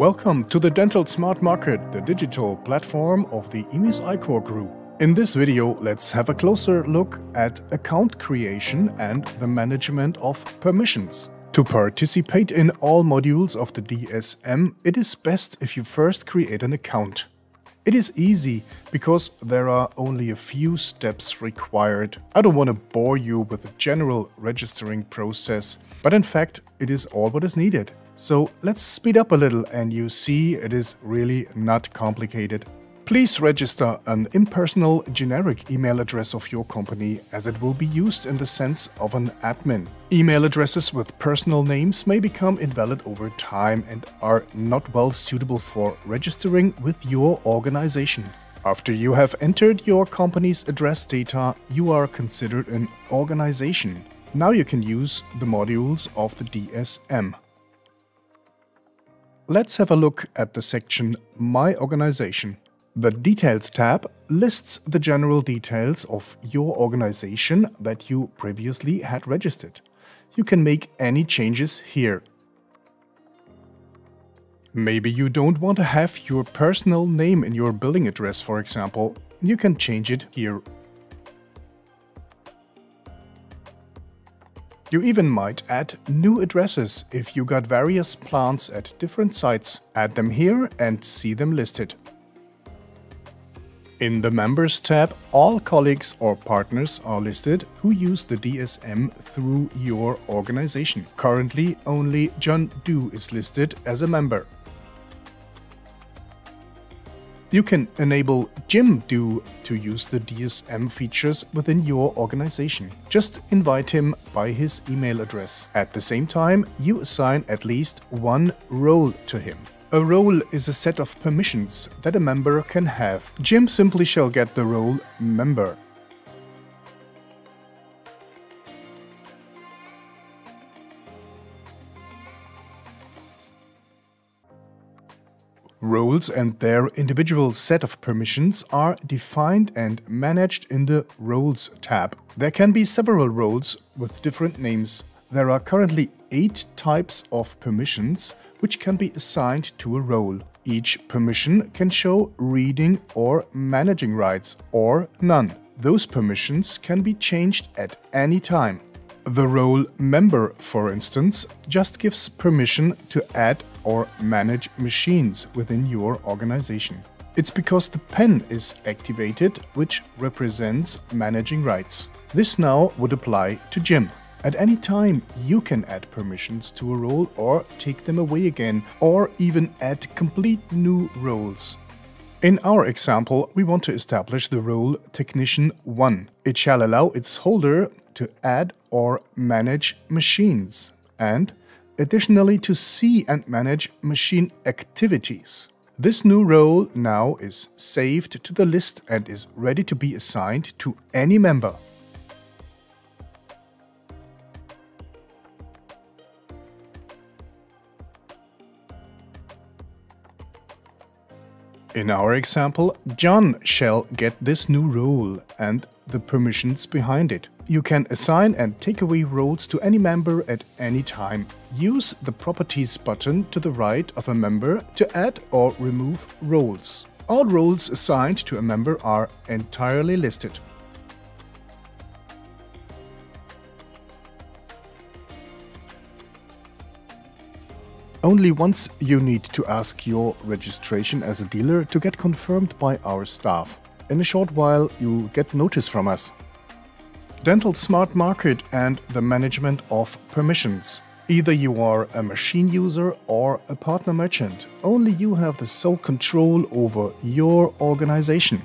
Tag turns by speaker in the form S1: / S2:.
S1: Welcome to the Dental Smart Market, the digital platform of the imes-icore group. In this video, let's have a closer look at account creation and the management of permissions. To participate in all modules of the DSM, it is best if you first create an account. It is easy because there are only a few steps required. I don't want to bore you with the general registering process, but in fact, it is all what is needed. So let's speed up a little and you see it is really not complicated. Please register an impersonal generic email address of your company as it will be used in the sense of an admin. Email addresses with personal names may become invalid over time and are not well suitable for registering with your organization. After you have entered your company's address data, you are considered an organization. Now you can use the modules of the DSM. Let's have a look at the section My Organization. The Details tab lists the general details of your organization that you previously had registered. You can make any changes here. Maybe you don't want to have your personal name in your billing address, for example. You can change it here. You even might add new addresses if you got various plants at different sites. Add them here and see them listed. In the Members tab, all colleagues or partners are listed who use the DSM through your organization. Currently, only John Doe is listed as a member. You can enable Jim Doe to use the DSM features within your organization. Just invite him by his email address. At the same time, you assign at least one role to him. A role is a set of permissions that a member can have. Jim simply shall get the role member. Roles and their individual set of permissions are defined and managed in the Roles tab. There can be several roles with different names. There are currently 8 types of permissions which can be assigned to a role. Each permission can show reading or managing rights or none. Those permissions can be changed at any time. The role member, for instance, just gives permission to add or manage machines within your organization. It's because the pen is activated, which represents managing rights. This now would apply to Jim. At any time, you can add permissions to a role or take them away again, or even add complete new roles. In our example, we want to establish the role Technician 1. It shall allow its holder to add or manage machines, and additionally to see and manage machine activities. This new role now is saved to the list and is ready to be assigned to any member. In our example, John shall get this new role and the permissions behind it. You can assign and take away roles to any member at any time. Use the Properties button to the right of a member to add or remove roles. All roles assigned to a member are entirely listed. Only once you need to ask your registration as a dealer to get confirmed by our staff. In a short while, you'll get notice from us. Dental Smart Market and the management of permissions. Either you are a machine user or a partner merchant. Only you have the sole control over your organization.